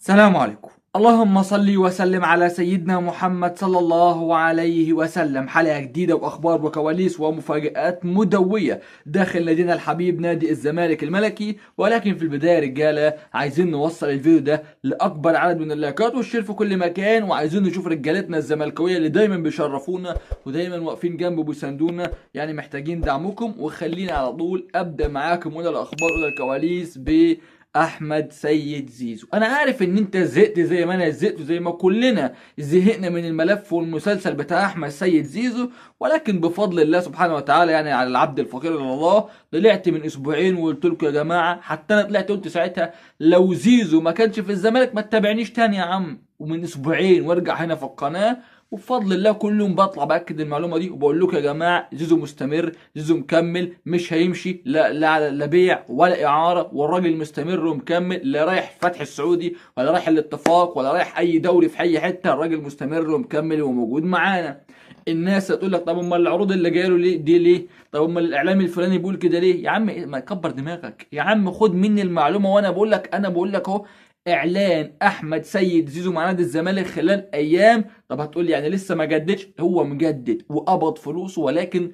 السلام عليكم. اللهم صل وسلم على سيدنا محمد صلى الله عليه وسلم. حلقة جديدة وأخبار وكواليس ومفاجآت مدوية داخل نادينا الحبيب نادي الزمالك الملكي. ولكن في البداية رجالة عايزين نوصل الفيديو ده لأكبر عدد من اللايكات والشير في كل مكان، وعايزين نشوف رجالتنا الزملكاوية اللي دايما بيشرفونا ودايما واقفين جنب وبيساندونا. يعني محتاجين دعمكم، وخلينا على طول أبدأ معاكم أولى الأخبار أولى الكواليس احمد سيد زيزو. انا عارف ان انت زهقت زي ما انا زهقت وزي ما كلنا زهقنا من الملف والمسلسل بتاع احمد سيد زيزو، ولكن بفضل الله سبحانه وتعالى يعني على العبد الفقير الى الله طلعت من اسبوعين وقلت لكم يا جماعه، حتى انا طلعت قلت ساعتها لو زيزو ما كانش في الزمالك ما تتابعنيش تاني يا عم. ومن اسبوعين وارجع هنا في القناه وبفضل الله كل يوم بطلع باكد المعلومه دي وبقول لكم يا جماعه زيزو مستمر، زيزو مكمل مش هيمشي، لا بيع ولا اعاره، والراجل مستمر ومكمل، لا رايح فتح السعودي ولا رايح الاتفاق ولا رايح اي دوري في اي حته، الراجل مستمر ومكمل وموجود معانا. الناس هتقول لك طب امال العروض اللي جايه له ليه دي ليه؟ طب امال الاعلام الفلاني بيقول كده ليه؟ يا عم ما تكبر دماغك يا عم، خد مني المعلومه وانا بقول لك اهو. اعلان احمد سيد زيزو مع نادي الزمالك خلال ايام. طب هتقول لي يعني لسه ما جددش؟ هو مجدد وقبض فلوسه، ولكن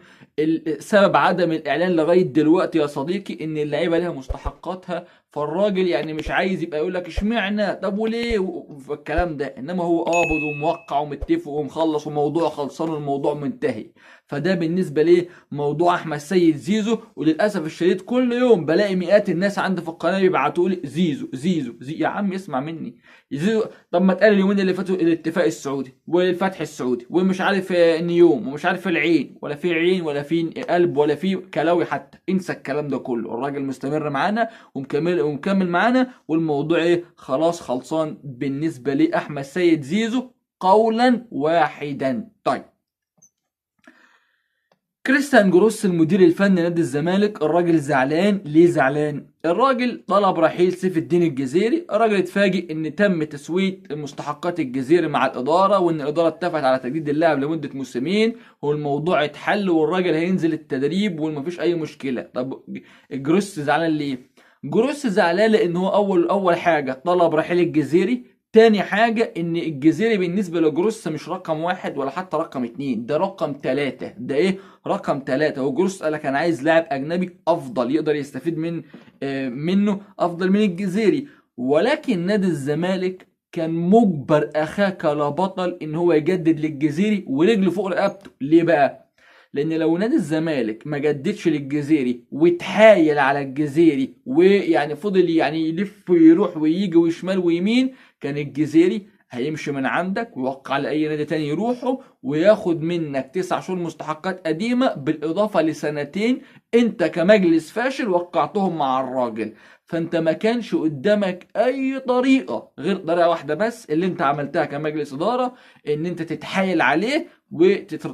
سبب عدم الاعلان لغايه دلوقتي يا صديقي ان اللعيبه ليها مستحقاتها، فالراجل يعني مش عايز يبقى يقول لك اشمعنى طب وليه والكلام ده، انما هو قابض وموقع ومتفق ومخلص وموضوع خلصان والموضوع منتهي. فده بالنسبه ليه موضوع احمد سيد زيزو. وللاسف الشديد كل يوم بلاقي مئات الناس عندي في القناه بيبعتوا لي زيزو زيزو زي يا عم اسمع مني زيزو. طب ما اتقال اليومين اللي فاتوا الاتفاق السعودي والفتح السعودي ومش عارف نيوم ومش عارف العين، ولا في عين ولا في قلب ولا في كلاوي حتى، انسى الكلام ده كله. الراجل مستمر معانا ومكمل معانا، والموضوع ايه خلاص خلصان بالنسبه لي احمد سيد زيزو قولا واحدا. طيب، كريستيان جروس المدير الفني نادي الزمالك الراجل زعلان. ليه زعلان؟ الراجل طلب رحيل سيف الدين الجزيري. الراجل اتفاجئ ان تم تسويه مستحقات الجزيري مع الاداره، وان الاداره اتفقت على تجديد اللاعب لمده موسمين، والموضوع اتحل والراجل هينزل التدريب ومفيش اي مشكله. طب جروس زعلان ليه؟ جروس زعلان لان هو اول حاجه طلب رحيل الجزيري. تاني حاجة ان الجزيري بالنسبة لجروس مش رقم واحد ولا حتى رقم اتنين، ده رقم تلاتة. ده ايه؟ رقم ثلاثة. وجروس قال لك انا عايز لاعب اجنبي افضل يقدر يستفيد منه افضل من الجزيري. ولكن نادي الزمالك كان مجبر اخاك لا بطل ان هو يجدد للجزيري ورجله فوق رقبته. ليه بقى؟ لان لو نادي الزمالك ما جددش للجزيري واتحايل على الجزيري ويعني فضل يعني يلف ويروح ويجي وشمال ويمين، كان الجزيري هيمشي من عندك ويوقع على اي نادي تاني يروحه وياخد منك 9 شهور مستحقات قديمة بالاضافة لسنتين انت كمجلس فاشل وقعتهم مع الراجل. فانت ما كانش قدامك اي طريقة غير طريقة واحدة بس اللي انت عملتها كمجلس ادارة، ان انت تتحايل عليه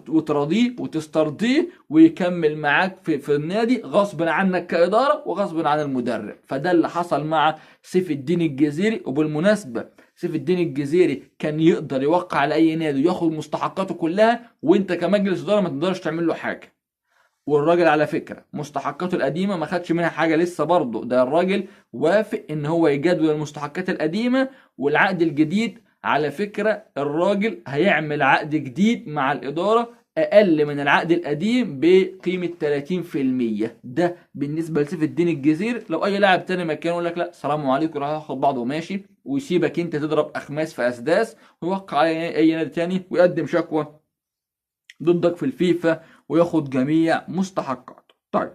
وتراضيه وتسترضيه ويكمل معاك في النادي غصب عنك كإدارة وغصب عن المدرب. فده اللي حصل مع سيف الدين الجزيري. وبالمناسبة سيف الدين الجزيري كان يقدر يوقع على اي نادي وياخد مستحقاته كلها، وانت كمجلس اداره ما تقدرش تعمل له حاجه. والراجل على فكره مستحقاته القديمه ما خدش منها حاجه لسه برضه، ده الراجل وافق ان هو يجدول المستحقات القديمه والعقد الجديد. على فكره الراجل هيعمل عقد جديد مع الاداره اقل من العقد القديم بقيمه 30%. ده بالنسبه لسيف الدين الجزيري. لو اي لاعب تاني مكانه يقول لك لا سلام عليكم راح ياخد بعضه وماشي ويسيبك انت تضرب اخماس في اسداس ويوقع على اي نادي تاني ويقدم شكوى ضدك في الفيفا وياخد جميع مستحقاته. طيب،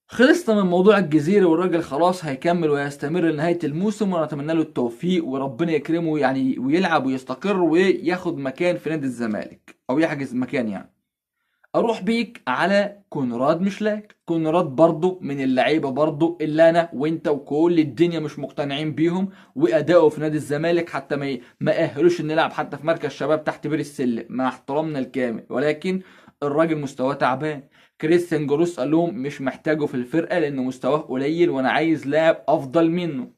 خلصنا من موضوع الجزيرة والراجل خلاص هيكمل ويستمر لنهاية الموسم، ونتمنى له التوفيق وربنا يكرمه يعني ويلعب ويستقر وياخد مكان في نادي الزمالك او يحجز مكان يعني. اروح بيك على كونراد مشلاك. كونراد برضو من اللعيبه برضو اللي انا وانت وكل الدنيا مش مقتنعين بيهم واداؤه في نادي الزمالك، حتى ما اهلوش ان نلعب حتى في مركز شباب تحت بير السلم مع احترامنا الكامل، ولكن الراجل مستواه تعبان. كريستيان جروس قال لهم مش محتاجه في الفرقه لان مستواه قليل وانا عايز لاعب افضل منه.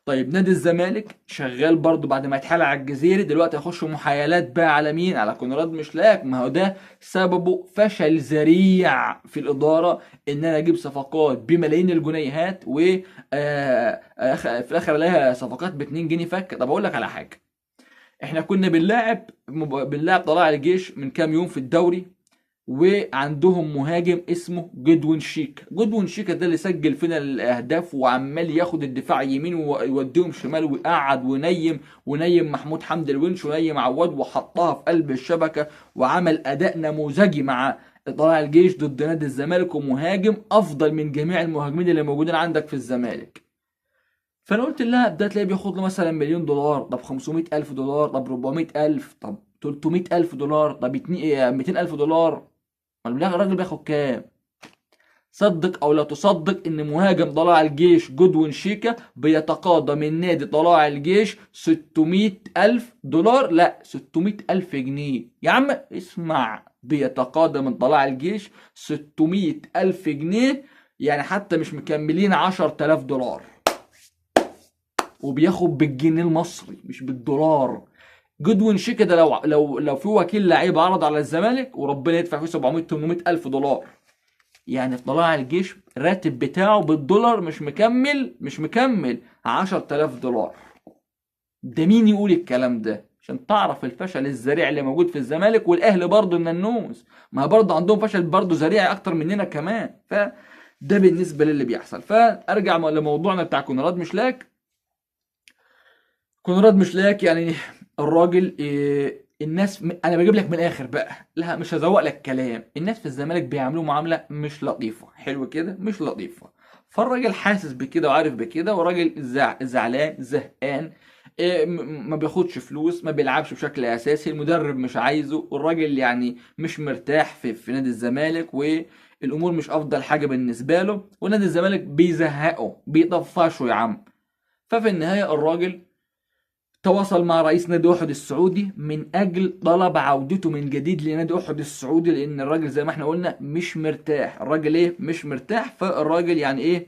طيب نادي الزمالك شغال برضو بعد ما اتحال على الجزيري، دلوقتي هيخش محايلات بقى على مين؟ على كونراد مشلاك. ما هو ده سببه فشل ذريع في الاداره، ان انا اجيب صفقات بملايين الجنيهات و في الاخر الاقيها صفقات ب 2 جنيه فك. طب اقول لك على حاجه، احنا كنا بنلاعب طلائع الجيش من كام يوم في الدوري، وعندهم مهاجم اسمه جدوين شيكا. جدوين شيكا ده اللي سجل فينا الاهداف وعمال ياخد الدفاع يمين ويوديهم شمال، ويقعد ونيم محمود حمدي الونش ونيم عواد وحطها في قلب الشبكه، وعمل اداء نموذجي مع طلائع الجيش ضد نادي الزمالك، ومهاجم افضل من جميع المهاجمين اللي موجودين عندك في الزمالك. فانا قلت لا، ده تلاقيه بياخد له مثلا مليون دولار، طب 500 الف دولار، طب 400 الف، طب 300 الف دولار، طب 200 الف دولار. الراجل بياخد كام؟ صدق او لا تصدق ان مهاجم طلائع الجيش جودوين شيكا بيتقاضى من نادي طلائع الجيش 600 الف دولار، لا 600 الف جنيه يا عم اسمع، بيتقاضى من طلائع الجيش 600 الف جنيه، يعني حتى مش مكملين 10,000 دولار، وبياخد بالجنيه المصري مش بالدولار. جودوين شيكا ده لو في وكيل لعيب عرض على الزمالك وربنا يدفع فيه 700 800 الف دولار، يعني في طلائع الجيش الراتب بتاعه بالدولار مش مكمل 10,000 دولار. ده مين يقول الكلام ده؟ عشان تعرف الفشل الذريع اللي موجود في الزمالك. والاهلي برضه الننوس ما برضه عندهم فشل برضه ذريع اكتر مننا كمان. فده بالنسبه للي بيحصل. فارجع لموضوعنا بتاع كونراد مشلاك. كونراد مشلاك يعني الراجل الناس انا بجيب لك من الاخر بقى، لا مش هزوق لك كلام. الناس في الزمالك بيعاملوه معامله مش لطيفه، حلو كده، مش لطيفه. فالراجل حاسس بكده وعارف بكده، وراجل زعلان زهقان، ما بياخدش فلوس، ما بيلعبش بشكل اساسي، المدرب مش عايزه، والراجل يعني مش مرتاح في نادي الزمالك، والامور مش افضل حاجه بالنسبه له، ونادي الزمالك بيزهقه بيطفشه يا عم. ففي النهايه الراجل تواصل مع رئيس نادي احد السعودي من اجل طلب عودته من جديد لنادي احد السعودي، لان الراجل زي ما احنا قلنا مش مرتاح. الراجل ايه مش مرتاح، فالراجل يعني ايه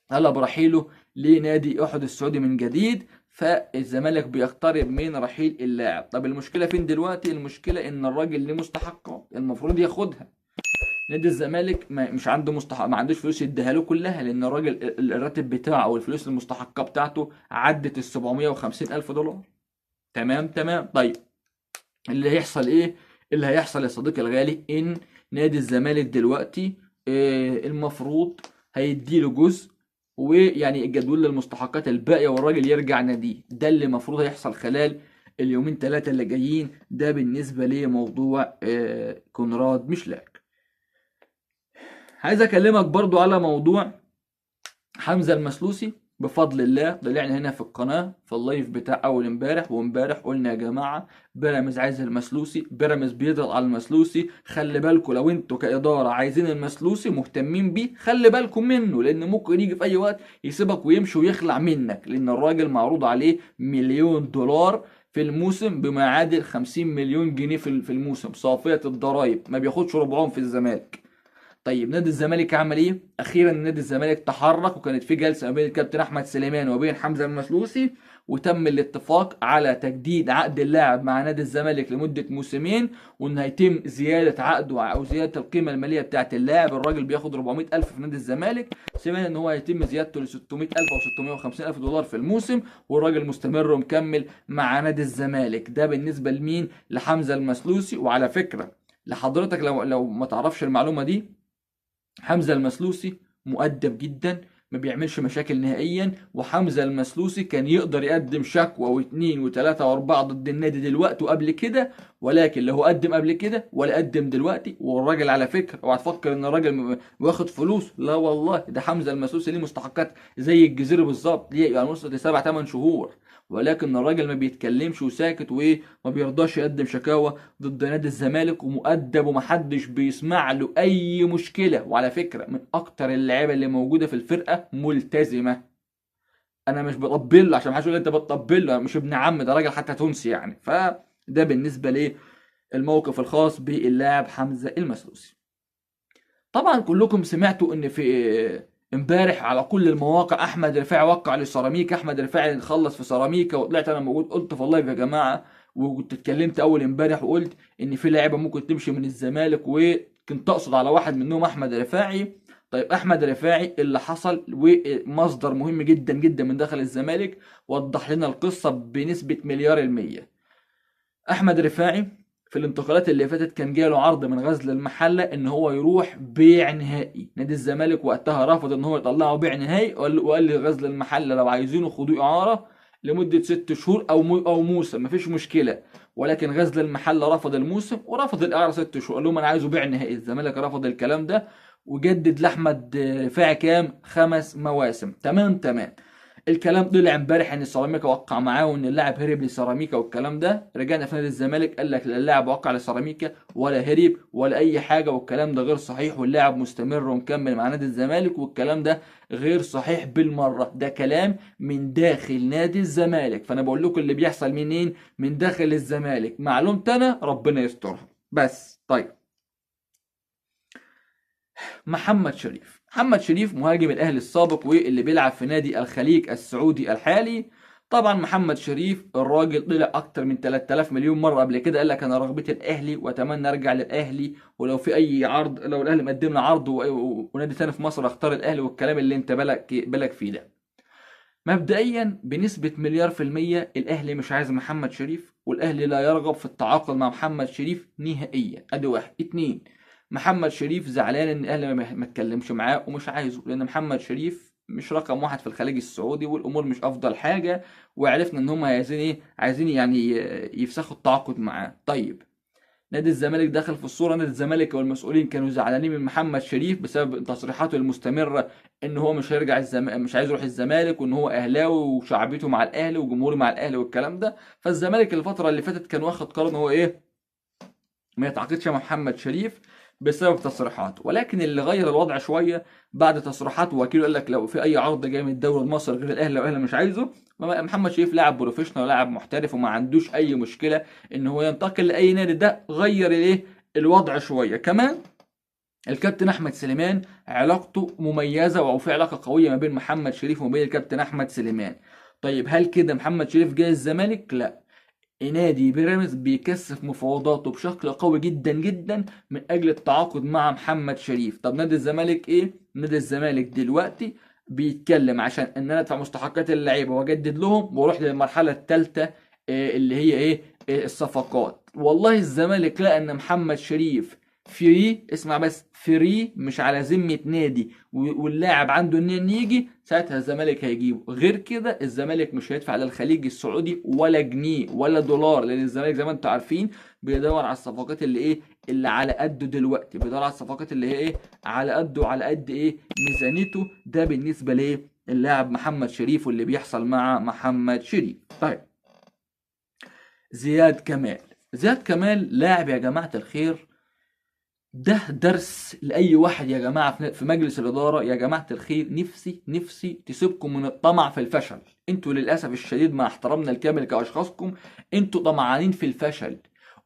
طلب رحيله لنادي احد السعودي من جديد. فالزمالك بيقترب من رحيل اللاعب. طب المشكله فين دلوقتي؟ المشكله ان الراجل ليه مستحقات المفروض ياخدها. نادي الزمالك مش عنده ما عندوش فلوس يديها له كلها، لان الراجل الراتب بتاعه والفلوس المستحقه بتاعته عدت ال 750 الف دولار. تمام. طيب اللي هيحصل ايه؟ اللي هيحصل يا صديقي الغالي ان نادي الزمالك دلوقتي المفروض هيديله جزء، ويعني الجدول المستحقات الباقيه، والراجل يرجع ناديه. ده اللي المفروض هيحصل خلال اليومين ثلاثه اللي جايين. ده بالنسبه لموضوع كونراد مشلاك. عايز اكلمك برضو على موضوع حمزة المسلوسي. بفضل الله طلعنا هنا في القناة في اللايف بتاع اول امبارح وامبارح، قلنا يا جماعة بيراميدز عايز المسلوسي، بيراميدز بيضغط على المسلوسي، خلي بالكم لو انتوا كإدارة عايزين المسلوسي مهتمين بيه خلي بالكم منه، لان ممكن يجي في اي وقت يسيبك ويمشي ويخلع منك، لان الراجل معروض عليه مليون دولار في الموسم، بما يعادل 50 مليون جنيه في الموسم صافية الضرايب، ما بياخدش ربعهم في الزمالك. طيب نادي الزمالك عمل ايه؟ اخيرا نادي الزمالك تحرك، وكانت في جلسه ما بين الكابتن احمد سليمان وبين حمزه المسلوسي، وتم الاتفاق على تجديد عقد اللاعب مع نادي الزمالك لمده موسمين، وان هيتم زياده عقده او زياده القيمه الماليه بتاعه اللاعب. الراجل بياخد 400 الف في نادي الزمالك، سمعنا ان هو هيتم زيادته ل 600 الف او 650 الف دولار في الموسم، والراجل مستمر ومكمل مع نادي الزمالك. ده بالنسبه لمين؟ لحمزه المسلوسي. وعلى فكره لحضرتك لو ما تعرفش المعلومه دي، حمزة المسلوسي مؤدب جدا، ما بيعملش مشاكل نهائيا. وحمزة المسلوسي كان يقدر يقدم شكوى واثنين وثلاثة واربعة ضد النادي دلوقتي وقبل كده، ولكن لا هو قدم قبل كده ولا قدم دلوقتي. والراجل على فكرة اوعى تفكر ان الراجل واخد فلوس، لا والله، ده حمزة المسلوسي ليه مستحقات زي الجزيرة بالظبط، ليه يعني وصلت لسبع 8 شهور، ولكن الراجل ما بيتكلمش وساكت وما بيرضاش يقدم شكاوى ضد نادي الزمالك، ومؤدب ومحدش بيسمع له اي مشكله. وعلى فكره من اكتر اللعيبه اللي موجوده في الفرقه ملتزمه. انا مش بطبل له عشان محدش يقول انت بتطبل له، مش ابن عم، ده راجل حتى تونسي يعني. فده بالنسبه للموقف الخاص باللاعب حمزه المسلوسي. طبعا كلكم سمعتوا ان في امبارح على كل المواقع احمد رفاعي وقع لسيراميكا، احمد رفاعي خلص في سيراميكا، وطلعت انا موجود قلت في اللايف يا جماعه، وكنت اتكلمت اول امبارح وقلت ان في لعيبه ممكن تمشي من الزمالك، وكنت اقصد على واحد منهم احمد رفاعي. طيب احمد رفاعي اللي حصل، ومصدر مهم جدا جدا من داخل الزمالك وضح لنا القصه بنسبه مليار المية. احمد رفاعي في الانتقالات اللي فاتت كان جاله عرض من غزل المحله ان هو يروح بيع نهائي، نادي الزمالك وقتها رفض ان هو يطلعه بيع نهائي، وقال لغزل المحله لو عايزينه خدوه اعاره لمده 6 شهور او موسم مفيش مشكله. ولكن غزل المحله رفض الموسم ورفض الاعاره 6 شهور، قال لهم انا عايزه بيع نهائي. الزمالك رفض الكلام ده وجدد لاحمد رفاعي كام 5 مواسم. تمام تمام. الكلام طلع امبارح ان سيراميكا وقع معاه وان اللاعب هرب لسيراميكا، والكلام ده رجعنا في نادي الزمالك قال لك لا اللاعب وقع لسيراميكا ولا هرب ولا اي حاجه، والكلام ده غير صحيح، واللاعب مستمر ومكمل مع نادي الزمالك، والكلام ده غير صحيح بالمره. ده كلام من داخل نادي الزمالك، فانا بقول لكم اللي بيحصل منين، من داخل الزمالك. معلومتي انا ربنا يسترها بس. طيب محمد شريف مهاجم الاهلي السابق واللي بيلعب في نادي الخليج السعودي الحالي. طبعا محمد شريف الراجل طلع اكتر من 3000 مليون مره قبل كده قال لك انا رغبتي الاهلي واتمنى ارجع للاهلي، ولو في اي عرض، لو الاهلي مقدم لي عرض ونادي تاني في مصر اختار الاهلي، والكلام اللي انت بالك فيه ده. مبدئيا بنسبة مليار في المية الأهلي مش عايز محمد شريف، والأهلي لا يرغب في التعاقد مع محمد شريف نهائيا. أدي واحد. اتنين، محمد شريف زعلان إن الأهلي ما اتكلمش معاه ومش عايزه، لأن محمد شريف مش رقم واحد في الخليج السعودي والأمور مش أفضل حاجة، وعرفنا إن هم عايزين إيه، عايزين يعني يفسخوا التعاقد معاه. طيب نادي الزمالك دخل في الصورة، نادي الزمالك والمسؤولين كانوا زعلانين من محمد شريف بسبب تصريحاته المستمرة ان هو مش هيرجع مش عايز يروح الزمالك، وان هو اهلاوي وشعبيته مع الاهلي وجمهوره مع الاهلي والكلام ده. فالزمالك الفترة اللي فاتت كان واخد قرار ان هو ايه، ما يتعاقدش مع محمد شريف بسبب تصريحاته. ولكن اللي غير الوضع شويه بعد تصريحات وكيله قال لك لو في اي عرض جاي من الدوري المصري غير الاهلي لو الاهلي مش عايزه، محمد شريف لاعب بروفيشنال لاعب محترف وما عندوش اي مشكله ان هو ينتقل لاي نادي. ده غير الايه الوضع شويه. كمان الكابتن احمد سليمان علاقته مميزه، او في علاقه قويه ما بين محمد شريف وما بين الكابتن احمد سليمان. طيب هل كده محمد شريف جاي الزمالك؟ لا، نادي بيراميدز بيكثف مفاوضاته بشكل قوي جدا جدا من اجل التعاقد مع محمد شريف. طب نادي الزمالك ايه؟ نادي الزمالك دلوقتي بيتكلم عشان ان انا ادفع مستحقات اللعيبه واجدد لهم واروح للمرحله الثالثه اللي هي ايه، الصفقات. والله الزمالك لقى ان محمد شريف فري، اسمع بس، فري مش على ذمه نادي، واللاعب عنده ان يجي، ساعتها الزمالك هيجيبه. غير كده الزمالك مش هيدفع للخليج السعودي ولا جنيه ولا دولار، لان الزمالك زي ما انتم عارفين بيدور على الصفقات اللي ايه، اللي على قده دلوقتي، بيدور على الصفقات اللي هي ايه، على قده وعلى قد ايه ميزانيته. ده بالنسبه لايه، اللاعب محمد شريف واللي بيحصل مع محمد شريف. طيب زياد كمال لاعب يا جماعه الخير، ده درس لأي واحد يا جماعة في مجلس الإدارة. يا جماعة الخير، نفسي تسيبكم من الطمع في الفشل. انتوا للأسف الشديد مع احترامنا الكامل كأشخاصكم، انتوا طمعانين في الفشل،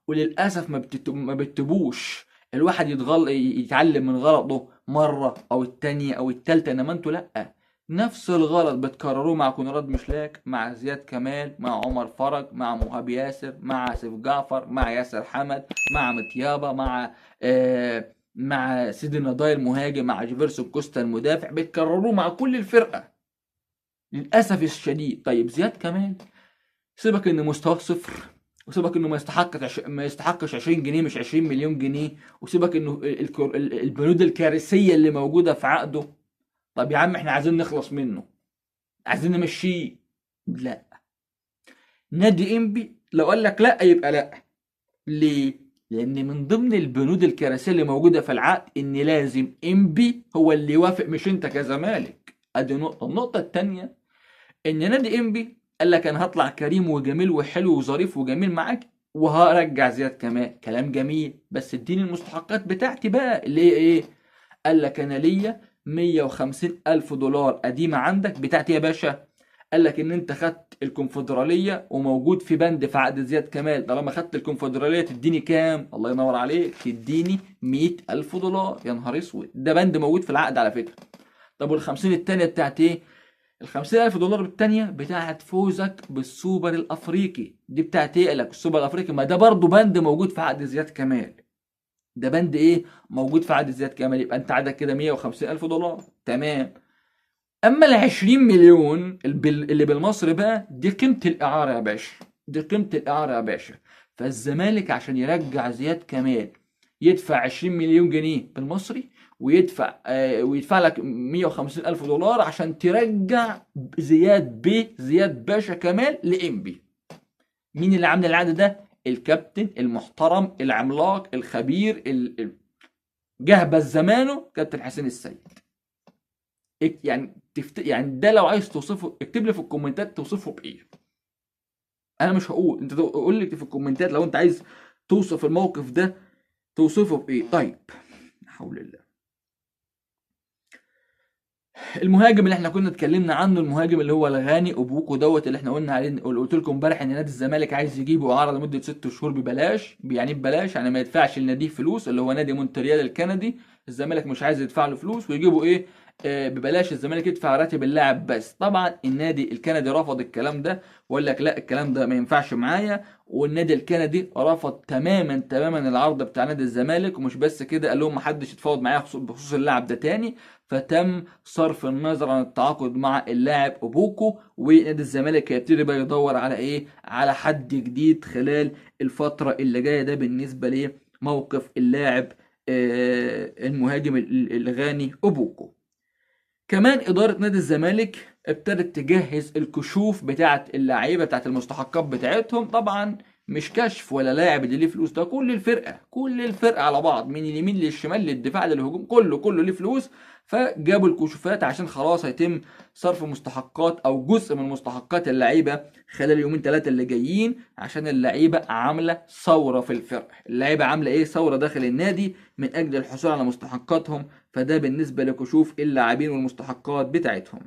وللأسف ما بتبوش الواحد يتعلم من غلطه مرة أو التانية أو التالتة، إنما انتوا لأ، نفس الغلط بتكرروه مع كونراد مشلاك، مع زياد كمال، مع عمر فرج، مع مهاب ياسر، مع سيف جعفر، مع ياسر حمد، مع متيابة، مع سيدي نضاي المهاجم، مع جيفرسون كوستا المدافع، بتكرروه مع كل الفرقة للأسف الشديد. طيب زياد كمال سيبك ان مستواه صفر، وسيبك انه ما يستحقش 20 جنيه مش 20 مليون جنيه، وسيبك انه البنود الكارثية اللي موجودة في عقده. طب يا عم احنا عايزين نخلص منه، عايزين نمشيه. لا، نادي انبي لو قال لك لا يبقى لا. ليه؟ لان من ضمن البنود الكارثيه اللي موجوده في العقد ان لازم انبي هو اللي يوافق مش انت كزمالك. ادي نقطه. النقطه الثانيه ان نادي انبي قال لك انا هطلع كريم وجميل وحلو وظريف وجميل معاك وهرجع زياد كمال. كلام جميل، بس اديني المستحقات بتاعتي بقى اللي هي ايه. قال لك انا ليا 150 الف دولار قديمه عندك بتاعتي يا باشا. قال لك ان انت خدت الكونفدراليه وموجود في بند في عقد زياد كمال، طالما خدت الكونفدراليه تديني كام؟ الله ينور عليك، تديني 100 الف دولار. يا نهار اسود، ده بند موجود في العقد على فكره. طب وال50 التانية بتاعت ايه؟ ال50,000 دولار التانية بتاعت فوزك بالسوبر الافريقي. دي بتاعت ايه؟ قالك السوبر الافريقي، ما ده برضو بند موجود في عقد زياد كمال. ده بند ايه؟ موجود في عقد زياد كمال. يبقى انت عندك كده 150,000 دولار، تمام. اما ال20 مليون اللي بالمصري بقى، دي قيمة الاعارة يا باشا. دي قيمة الاعارة يا باشا. فالزمالك عشان يرجع زياد كمال يدفع 20 مليون جنيه بالمصري، ويدفع لك 150,000 دولار عشان ترجع زياد باشا كمال لإنبي. مين اللي عامل العقد ده؟ الكابتن المحترم العملاق الخبير جهبذ زمانه كابتن حسين السيد. يعني يعني ده لو عايز توصفه اكتب لي في الكومنتات توصفه بايه. انا مش هقول، انت قول لي في الكومنتات لو انت عايز توصف الموقف ده توصفه بايه. طيب، لا حول الله. المهاجم اللي احنا كنا اتكلمنا عنه، المهاجم اللي هو الغاني ابوكو دوت، اللي احنا قلنا عليه، قلت لكم امبارح ان نادي الزمالك عايز يجيبه اعاره لمده 6 شهور ببلاش. يعني ببلاش يعني ما يدفعش لناديه فلوس، اللي هو نادي مونتريال الكندي. الزمالك مش عايز يدفع له فلوس ويجيبه ايه؟ ببلاش. الزمالك يدفع راتب اللاعب بس. طبعا النادي الكندي رفض الكلام ده وقال لك لا، الكلام ده ما ينفعش معايا. والنادي الكندي رفض تماما العرض بتاع نادي الزمالك. ومش بس كده، قال لهم محدش يتفاوض معايا بخصوص اللاعب ده تاني. فتم صرف النظر عن التعاقد مع اللاعب اوبوكو. ونادي الزمالك هيبتدي بقى يدور على ايه؟ على حد جديد خلال الفترة اللي جاية. ده بالنسبة لموقف اللاعب المهاجم الغاني اوبوكو. كمان إدارة نادي الزمالك ابتدت تجهز الكشوف بتاعة اللعيبة، بتاعة المستحقات بتاعتهم. طبعا مش كشف ولا لاعب اللي ليه فلوس، ده كل الفرقة على بعض، من اليمين للشمال للدفاع للهجوم، كله ليه فلوس. فجابوا الكشوفات عشان خلاص هيتم صرف مستحقات او جزء من مستحقات اللعيبه خلال يومين 3 اللي جايين. عشان اللعيبه عامله ثوره في الفرقه. اللعيبه عامله ايه؟ ثوره داخل النادي من اجل الحصول على مستحقاتهم. فده بالنسبه لكشوف اللاعبين والمستحقات بتاعتهم.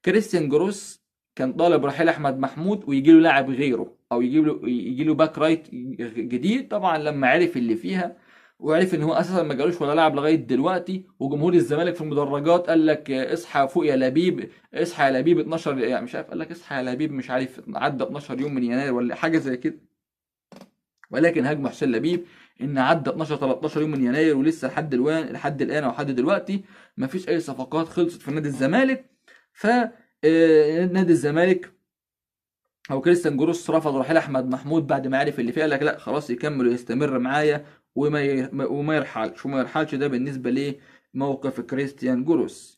كريستيان جروس كان طالب رحيل احمد محمود ويجي له لاعب غيره، او يجي له باك رايت جديد. طبعا لما عرف اللي فيها وعرف ان هو اساسا ما جالوش ولا لاعب لغايه دلوقتي، وجمهور الزمالك في المدرجات قال لك اصحى فوق يا لبيب، اصحى يا لبيب 12، يعني مش عارف، قال لك اصحى يا لبيب، مش عارف عدى 12 يوم من يناير ولا حاجه زي كده. ولكن هاجموا حسين لبيب ان عدى 12 13 يوم من يناير ولسه لحد الان او لحد دلوقتي ما فيش اي صفقات خلصت في نادي الزمالك. ف نادي الزمالك او كريستيان جروس رفض رحيل احمد محمود بعد ما عرف اللي فيه. قال لك لا خلاص، يكمل ويستمر معايا وما يرحلش. ده بالنسبه لموقف كريستيان جروس.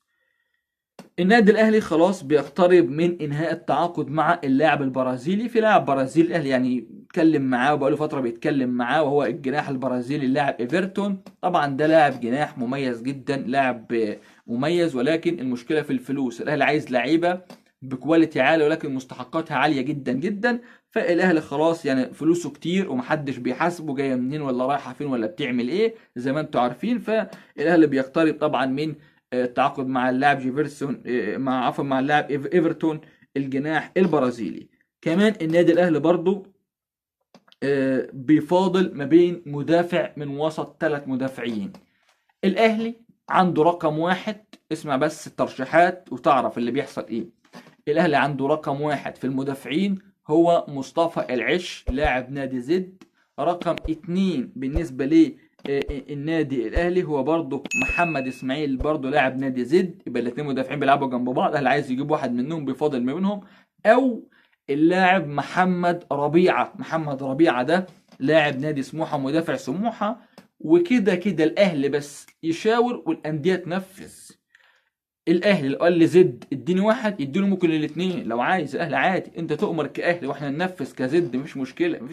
النادي الاهلي خلاص بيقترب من انهاء التعاقد مع اللاعب البرازيلي. في لاعب برازيلي الاهلي يعني اتكلم معاه وبقاله فتره بيتكلم معاه، وهو الجناح البرازيلي اللاعب ايفرتون. طبعا ده لاعب جناح مميز جدا، لاعب مميز، ولكن المشكله في الفلوس. الاهلي عايز لعيبه بكواليتي عالي ولكن مستحقاتها عاليه جدا جدا. فالاهلي خلاص يعني فلوسه كتير ومحدش بيحاسبه جايه منين ولا رايحه فين ولا بتعمل ايه زي ما انتم عارفين. فالاهلي بيقترب طبعا من التعاقد مع اللاعب جيفرسون، مع اللاعب ايفرتون الجناح البرازيلي. كمان النادي الاهلي برضو بيفاضل ما بين مدافع من وسط 3 مدافعين. الاهلي عنده رقم 1، اسمع بس الترشيحات وتعرف اللي بيحصل ايه. الاهلي عنده رقم 1 في المدافعين هو مصطفى العش لاعب نادي زد. رقم 2 بالنسبة لي النادي الاهلي هو برضه محمد اسماعيل، برضه لاعب نادي زد. يبقى الاثنين مدافعين بيلعبوا جنب بعض. الاهلي عايز يجيب واحد منهم بيفاضل ما بينهم. او اللاعب محمد ربيعة ده لاعب نادي سموحة، مدافع سموحة. وكده كده الاهلي بس يشاور والانديه تنفذ. الاهلي لو قال لي زد اديني واحد يديله ممكن الاثنين لو عايز. الاهلي عادي، انت تؤمر كاهلي واحنا ننفذ كزد، مفيش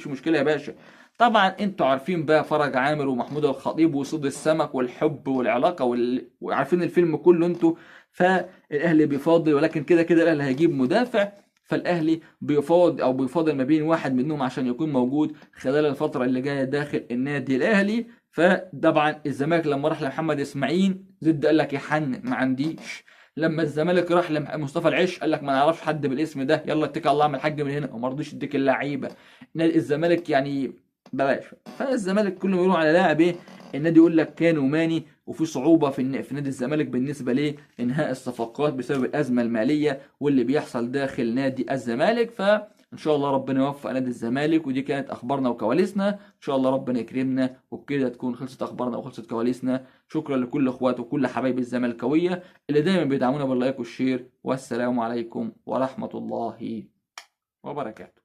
مشكله يا باشا. طبعا انتوا عارفين بقى فرج عامر ومحمود الخطيب وصيد السمك والحب والعلاقه وعارفين الفيلم كله انتوا. فالاهلي بيفاضل، ولكن كده كده الاهلي هيجيب مدافع. فالاهلي بيفاضل ما بين واحد منهم عشان يكون موجود خلال الفتره اللي جايه داخل النادي الاهلي. فطبعا الزمالك لما راح لمحمد اسماعيل زد قال لك يحنن ما عنديش. لما الزمالك راح لمصطفى العش قال لك ما نعرفش حد بالاسم ده، يلا اتكل على الله اعمل حاجه من هنا، وما رضيش يديك اللعيبه. نادي الزمالك يعني بلاش. فالزمالك كله بيقولوا على لاعب ايه؟ النادي يقول لك كانو ماني وفي صعوبه في نادي الزمالك بالنسبه لانهاء الصفقات بسبب الازمه الماليه واللي بيحصل داخل نادي الزمالك. فان شاء الله ربنا يوفق نادي الزمالك. ودي كانت اخبارنا وكواليسنا، ان شاء الله ربنا يكرمنا وبكده تكون خلصت اخبارنا وخلصت كواليسنا. شكرا لكل اخوات وكل حبايب الزملكاويه اللي دايما بيدعمونا باللايك والشير، والسلام عليكم ورحمه الله وبركاته.